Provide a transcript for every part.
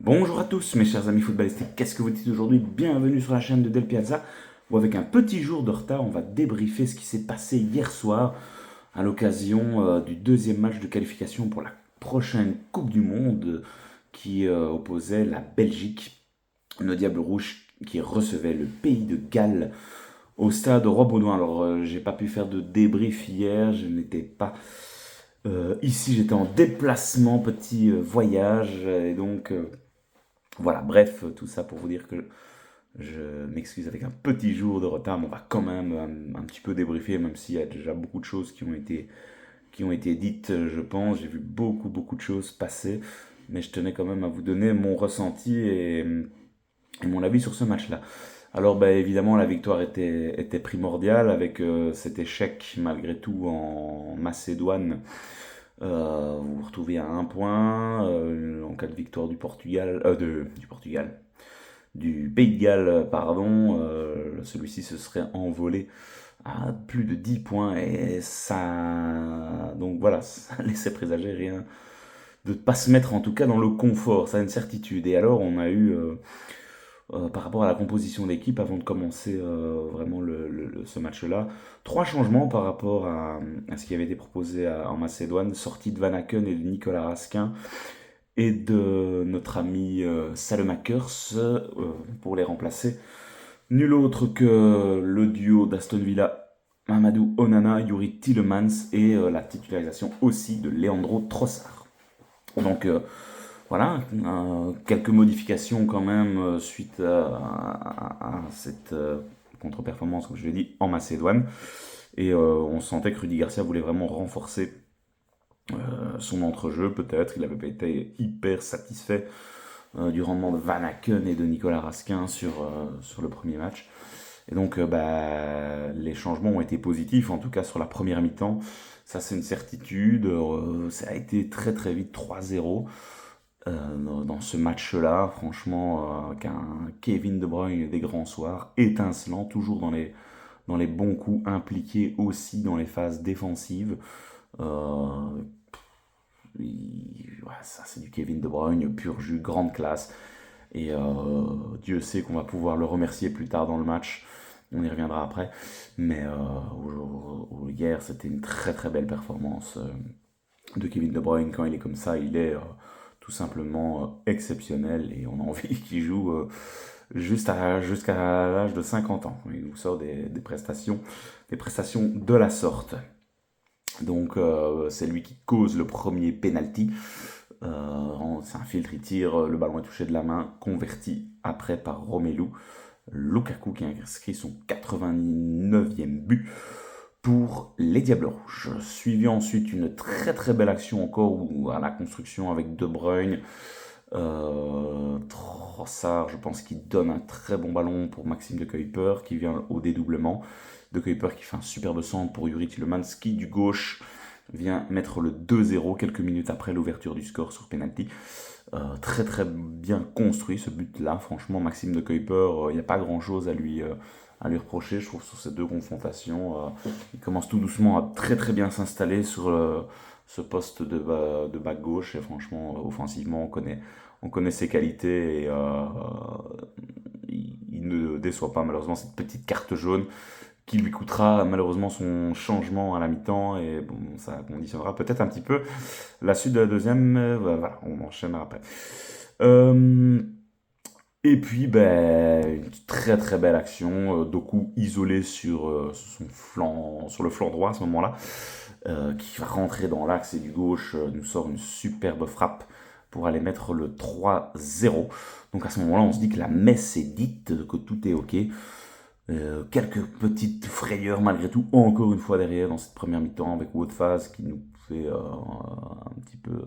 Bonjour à tous mes chers amis footballistiques, qu'est-ce que vous dites aujourd'hui? Bienvenue sur la chaîne de Del Piazza, où avec un petit jour de retard, on va débriefer ce qui s'est passé hier soir à l'occasion du deuxième match de qualification pour la prochaine Coupe du Monde qui opposait la Belgique, nos Diables Rouges qui recevaient le pays de Galles au stade Roi-Baudouin. Alors j'ai pas pu faire de débrief hier, je n'étais pas ici, j'étais en déplacement, petit voyage, et donc voilà, bref, tout ça pour vous dire que je m'excuse avec un petit jour de retard, mais on va quand même un petit peu débriefer, même s'il y a déjà beaucoup de choses qui ont été dites, je pense. J'ai vu beaucoup de choses passer, mais je tenais quand même à vous donner mon ressenti et mon avis sur ce match-là. Alors, bah, évidemment, la victoire était primordiale avec cet échec, malgré tout, en Macédoine. Vous vous retrouvez à un point en cas de victoire du Portugal, du Portugal, du Pays de Galles, pardon. Celui-ci se serait envolé à plus de 10 points et ça, donc voilà, ça laissait présager rien de ne pas se mettre en tout cas dans le confort, ça a une certitude. Et alors on a eu par rapport à la composition d'équipe avant de commencer vraiment ce match-là. Trois changements par rapport à ce qui avait été proposé en Macédoine, sortie de Van Aken et de Nicolas Raskin et de notre ami Salemakers pour les remplacer. Nul autre que le duo d'Aston Villa, Mamadou Onana, Yuri Tillemans et la titularisation aussi de Leandro Trossard. Donc voilà, quelques modifications quand même suite à cette contre-performance, comme je l'ai dit, en Macédoine. Et on sentait que Rudy Garcia voulait vraiment renforcer son entrejeu, peut-être. Il n'avait pas été hyper satisfait du rendement de Van Aken et de Nicolas Raskin sur le premier match. Et donc, les changements ont été positifs, en tout cas sur la première mi-temps. Ça, c'est une certitude. Ça a été très très vite 3-0 dans ce match-là. Franchement, qu'un Kevin De Bruyne des grands soirs, étincelant, toujours dans les bons coups, impliqué aussi dans les phases défensives. Euh, ouais, ça, c'est du Kevin De Bruyne, pur jus, grande classe. Et Dieu sait qu'on va pouvoir le remercier plus tard dans le match. On y reviendra après. Mais hier, c'était une très très belle performance de Kevin De Bruyne. Quand il est comme ça, il est tout simplement exceptionnel. Et on a envie qu'il joue jusqu'à l'âge de 50 ans. Il nous sort des prestations de la sorte. Donc c'est lui qui cause le premier penalty. C'est un filtre, il tire, le ballon est touché de la main, converti après par Romelu Lukaku qui a inscrit son 89e but pour les Diables Rouges. Suivi ensuite une très très belle action encore à la construction avec De Bruyne. Trossard, je pense qu'il donne un très bon ballon pour Maxime de Kuyper qui vient au dédoublement. De Kuyper qui fait un superbe centre pour Yuri Tillemans qui du gauche vient mettre le 2-0 quelques minutes après l'ouverture du score sur penalty. Très très bien construit ce but-là. Franchement, Maxime de Kuyper, il n'y a pas grand-chose à lui reprocher, je trouve, sur ces deux confrontations. Il commence tout doucement à très très bien s'installer sur ce poste de back gauche. Et franchement, offensivement, on connaît ses qualités et il ne déçoit pas malheureusement cette petite carte jaune qui lui coûtera malheureusement son changement à la mi-temps et bon, ça conditionnera peut-être un petit peu la suite de la deuxième. Voilà, on enchaînera après. Euh, et puis, une très très belle action. Doku isolé son flanc, sur le flanc droit à ce moment-là, qui va rentrer dans l'axe et du gauche, nous sort une superbe frappe pour aller mettre le 3-0. Donc à ce moment-là, on se dit que la messe est dite, que tout est ok. Quelques petites frayeurs malgré tout, encore une fois derrière dans cette première mi-temps avec Woutfaz qui nous fait un petit peu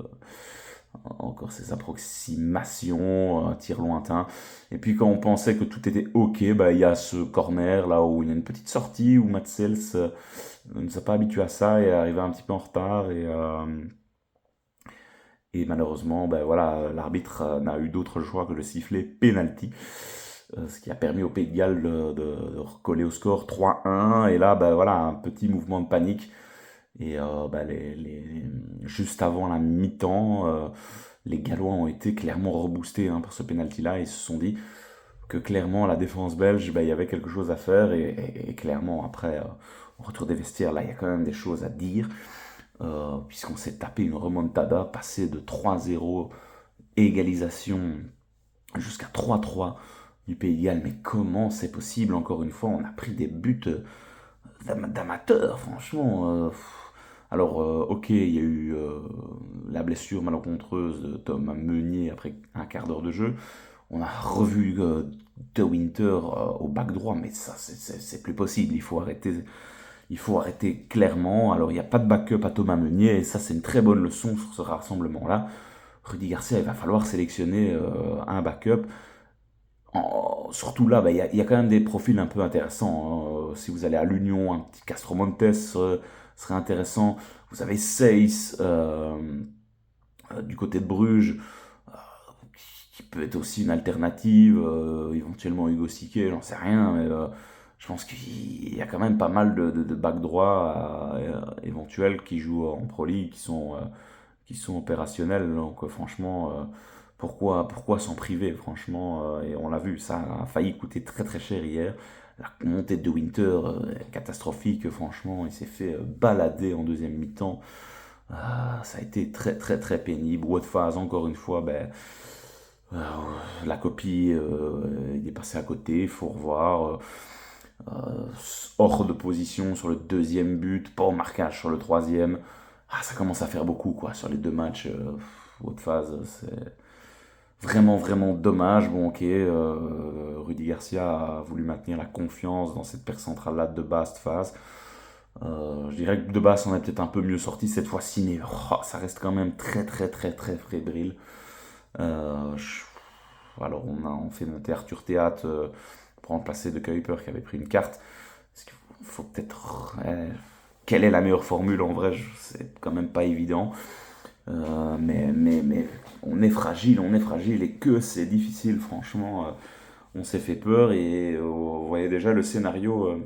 encore ces approximations, un tir lointain. Et puis quand on pensait que tout était ok, il y a ce corner là où il y a une petite sortie où Matsels ne s'est pas habitué à ça et est arrivé un petit peu en retard et malheureusement, voilà, l'arbitre n'a eu d'autre choix que de siffler penalty. Ce qui a permis au Pays de Galles de recoller au score 3-1. Et là, voilà, un petit mouvement de panique. Et juste avant la mi-temps, les Gallois ont été clairement reboostés pour ce penalty-là. Ils se sont dit que clairement, la défense belge, il y avait quelque chose à faire. Et clairement, après, au retour des vestiaires, là, il y a quand même des choses à dire. Puisqu'on s'est tapé une remontada, passé de 3-0, égalisation, jusqu'à 3-3 du Pays de Galles. Mais comment c'est possible? Encore une fois, on a pris des buts d'amateurs, franchement. Alors, ok, il y a eu la blessure malencontreuse de Thomas Meunier après un quart d'heure de jeu. On a revu De Winter au back droit, mais ça, c'est plus possible. Il faut arrêter clairement. Alors, il n'y a pas de backup à Thomas Meunier, et ça, c'est une très bonne leçon sur ce rassemblement-là. Rudy Garcia, il va falloir sélectionner un backup. Surtout là, il y a quand même des profils un peu intéressants. Si vous allez à l'Union, un petit Castro Montes serait intéressant. Vous avez Seyss du côté de Bruges, euh, qui peut être aussi une alternative. Éventuellement Hugo Siquet, j'en sais rien. Mais je pense qu'il y a quand même pas mal de backs droits éventuels qui jouent en Pro League, qui sont opérationnels. Donc franchement, pourquoi s'en priver, franchement, et on l'a vu, ça a failli coûter très très cher hier. La montée de Winter, catastrophique, franchement, il s'est fait balader en deuxième mi-temps. Ça a été très très très pénible. Woutfaz, encore une fois, euh, la copie, il est passé à côté, il faut revoir. Hors de position sur le deuxième but, pas au marquage sur le troisième. Ça commence à faire beaucoup quoi sur les deux matchs. Woutfaz, c'est vraiment, vraiment dommage. Bon, ok, Rudy Garcia a voulu maintenir la confiance dans cette paire centrale-là de Bast phase. Je dirais que de Bast on est peut-être un peu mieux sorti cette fois-ci, mais ça reste quand même très, très, très, très fébrile. Euh, je- alors, on fait monter Arthur Théâtre pour remplacer De Kuiper qui avait pris une carte. Parce qu'il faut peut-être. Quelle est la meilleure formule en vrai? C'est quand même pas évident. Mais on est fragile et que c'est difficile, franchement. On s'est fait peur et vous voyez déjà le scénario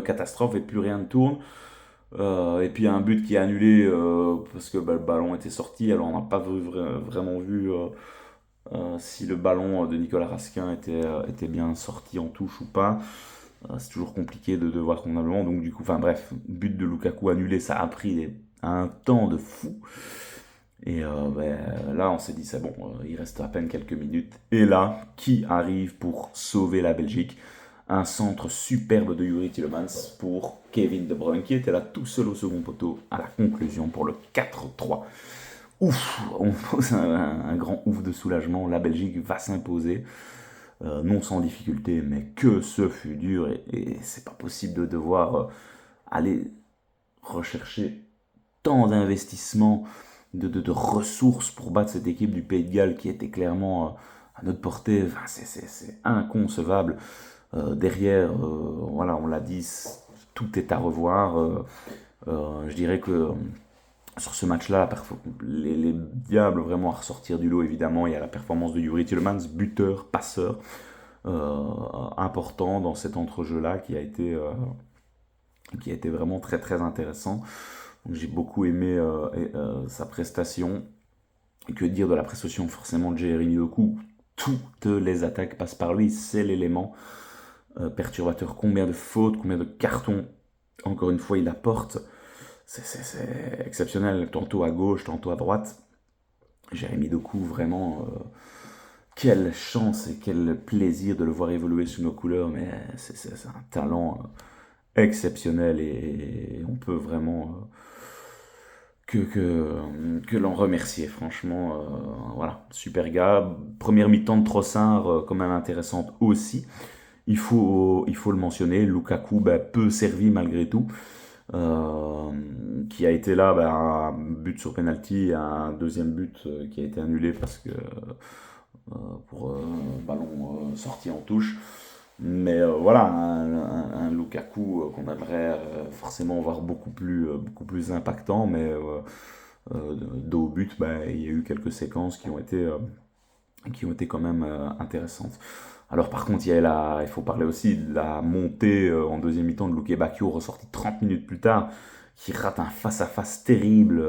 catastrophe et plus rien ne tourne. Et puis il y a un but qui est annulé parce que le ballon était sorti. Alors on n'a pas vraiment vu si le ballon de Nicolas Raskin était bien sorti en touche ou pas. C'est toujours compliqué de voir convenablement. Donc du coup, enfin bref, but de Lukaku annulé, ça a pris un temps de fou. Et là, on s'est dit, c'est bon, il reste à peine quelques minutes. Et là, qui arrive pour sauver la Belgique? Un centre superbe de Yuri Tielemans pour Kevin De Bruyne, qui était là tout seul au second poteau à la conclusion pour le 4-3. Ouf, on pose un grand ouf de soulagement. La Belgique va s'imposer, non sans difficulté, mais que ce fut dur. Et c'est pas possible de devoir aller rechercher tant d'investissements, de ressources pour battre cette équipe du Pays de Galles qui était clairement à notre portée. Enfin, c'est inconcevable. Derrière, voilà, on l'a dit, tout est à revoir. Je dirais que sur ce match-là, les diables vraiment à ressortir du lot, évidemment. Il y a la performance de Yuri Tielemans, buteur, passeur, important dans cet entrejeu-là qui a été vraiment très très intéressant. Donc, j'ai beaucoup aimé sa prestation. Et que dire de la prestation forcément de Jérémy Doku? Toutes les attaques passent par lui, c'est l'élément perturbateur. Combien de fautes, combien de cartons, encore une fois, il apporte. C'est exceptionnel, tantôt à gauche, tantôt à droite. Jérémy Doku, vraiment, quelle chance et quel plaisir de le voir évoluer sous nos couleurs, mais c'est un talent exceptionnel et on peut vraiment que l'en remercier, franchement. Voilà, super gars. Première mi-temps de Trossard, quand même intéressante aussi. Il faut le mentionner, Lukaku peu servi malgré tout. Euh, qui a été là, un but sur penalty, un deuxième but qui a été annulé parce que pour ballon sorti en touche. Mais voilà, un Lukaku qu'on aimerait forcément voir beaucoup plus impactant, mais dos au but, il y a eu quelques séquences qui ont été quand même intéressantes. Alors par contre, il faut parler aussi de la montée en deuxième mi-temps de Luke Bacchio, ressorti 30 minutes plus tard, qui rate un face-à-face terrible,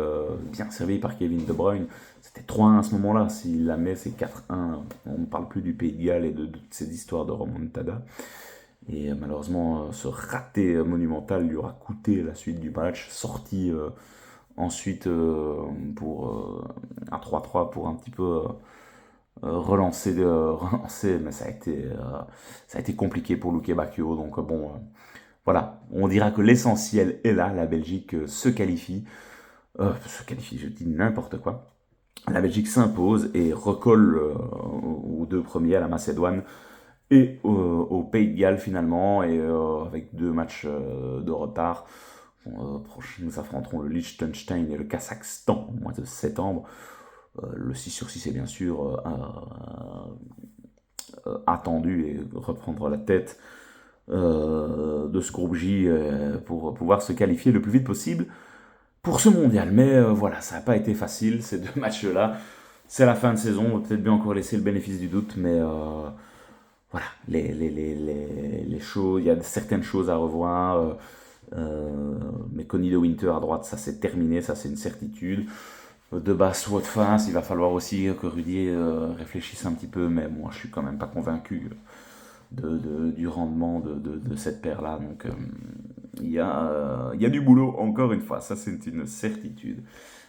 bien servi par Kevin De Bruyne. c'était 3-1 à ce moment-là. S'il la met, c'est 4-1. On ne parle plus du Pays de Galles et de ces histoires de remontada. Et malheureusement, ce raté monumental lui aura coûté la suite du match, sorti ensuite pour un 3-3 pour un petit peu relancer, mais ça a été compliqué pour Luque Bacchio. Donc bon, voilà, on dira que l'essentiel est là, la Belgique se qualifie, je dis n'importe quoi. La Belgique s'impose et recolle aux deux premiers, à la Macédoine et Pays de Galles finalement, et avec 2 matchs de retard. Nous affronterons le Liechtenstein et le Kazakhstan au mois de septembre. Le 6/6 est bien sûr attendu et reprendre la tête de ce groupe J pour pouvoir se qualifier le plus vite possible pour ce mondial. Mais voilà, ça n'a pas été facile ces 2 matchs-là. C'est la fin de saison, on va peut-être bien encore laisser le bénéfice du doute, mais voilà, les choses, il y a certaines choses à revoir. Mais Connie de Winter à droite, ça c'est terminé, ça c'est une certitude. De basse ou de face, il va falloir aussi que Rudy réfléchisse un petit peu, mais moi je suis quand même pas convaincu du rendement de cette paire-là. Donc il y a du boulot, encore une fois, ça c'est une certitude.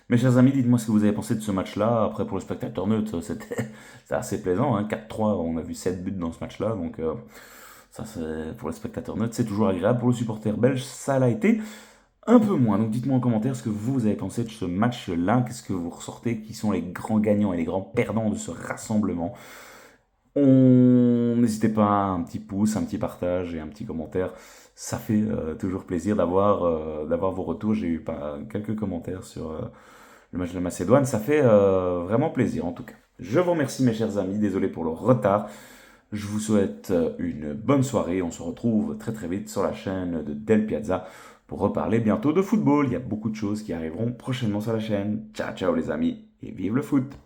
Mes chers amis, dites-moi ce que vous avez pensé de ce match-là. Après, pour le spectateur neutre, c'était assez plaisant, hein. 4-3, on a vu 7 buts dans ce match-là. Donc, ça, pour le spectateur neutre, c'est toujours agréable. Pour le supporter belge, ça l'a été un peu moins. Donc, dites-moi en commentaire ce que vous avez pensé de ce match-là. Qu'est-ce que vous ressortez? Qui sont les grands gagnants et les grands perdants de ce rassemblement? N'hésitez pas à un petit pouce, un petit partage et un petit commentaire. Ça fait toujours plaisir d'avoir vos retours. J'ai eu quelques commentaires sur le match de la Macédoine. Ça fait vraiment plaisir en tout cas. Je vous remercie mes chers amis. Désolé pour le retard. Je vous souhaite une bonne soirée. On se retrouve très très vite sur la chaîne de Del Piazza pour reparler bientôt de football. Il y a beaucoup de choses qui arriveront prochainement sur la chaîne. Ciao ciao les amis et vive le foot!